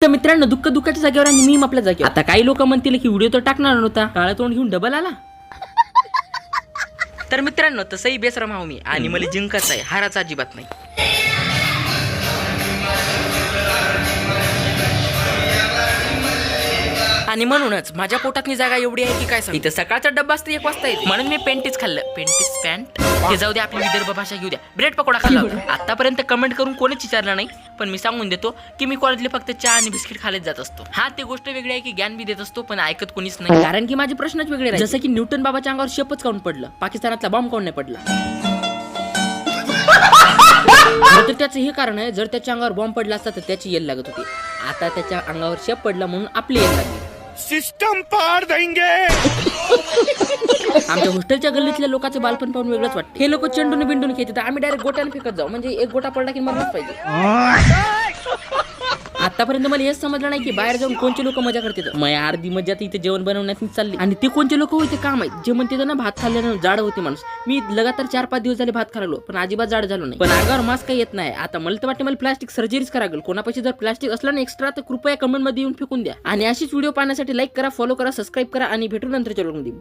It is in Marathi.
तर मित्रांनो दुःख दुःखाच्या जागेवर आणि मीम आपल्या जागेवर. आता काही लोक म्हणतील की व्हिडिओ तर टाकणार नव्हता, काळा तोंड घेऊन डबल आला. तर मित्रांनो तसंही बेसरम आहो मी आणि मला जिंकायचं आहे, हाराचा अजिबात नाही. आणि म्हणूनच माझ्या पोटातली जागा एवढी आहे की काय सांग. इथं सकाळचा डब्बा असतो 1 वाजता येते, म्हणून मी पेंटीस खाल्लं. पेंटीस पॅन्ट ते जाऊ दे, आपली विदर्भ भाषा घेऊ द्या. ब्रेड पकोडा खाल्ला होता. आतापर्यंत कमेंट करून कोणीच विचारलं नाही, पण मी सांगून देतो की मी कॉलेजला फक्त चहा आणि बिस्किट खायला जात असतो. हा ते गोष्ट वेगळी आहे की ज्ञान बी देत असतो, पण ऐकत कोणीच नाही. कारण की माझे प्रश्नच वेगळे आहेत. जसं की न्यूटन बाबाच्या अंगावर शेपच काऊन पडलं, पाकिस्तानातला बॉम्ब काऊन नाही पडला. तर त्याचं हे कारण आहे, जर त्याच्या अंगावर बॉम्ब पडला असता तर त्याची येल लागत होती. आता त्याच्या अंगावर शेप पडला म्हणून आपली येल लागली. सिस्टम पार देंगे. आमच्या हॉस्टेलच्या गल्लीतल्या लोकांचं बालपण पाहून वेगळंच वाटतं. हे लोक चेंडून बिंडून खेळतात, आम्ही डायरेक्ट गोट्याने फेकत जाऊ, म्हणजे एक गोटा पडला की मरलाच पाहिजे. आतापर्यंत मला हेच समजलं नाही की बाहेर जाऊन कोणते लोक मजा करतात. मग अर्धी मजा तर इथे जेवण बनवण्यात चालली, आणि ते कोणते लोक होते काम आहे जे म्हणते ना भात खाल्ल्यानं जाड होते माणूस. मी लगातार 4-5 दिवस झाले भात खाल्लो, पण अजिबात जाड झालो नाही. पण अंगावर मास्क काही येत नाही. आता मला तर वाटतं मला प्लास्टिक सर्जरीच करा लागेल. कोणापाशी जर प्लास्टिक असलं ना एक्स्ट्रा तर कृपया कमेंट मध्ये येऊन फेकून द्या. आणि अशीच व्हिडिओ पाहण्यासाठी लाईक करा, फॉलो करा, सबस्क्राईब करा आणि भेटू नंतरच्या व्हिडिओमध्ये. बाय.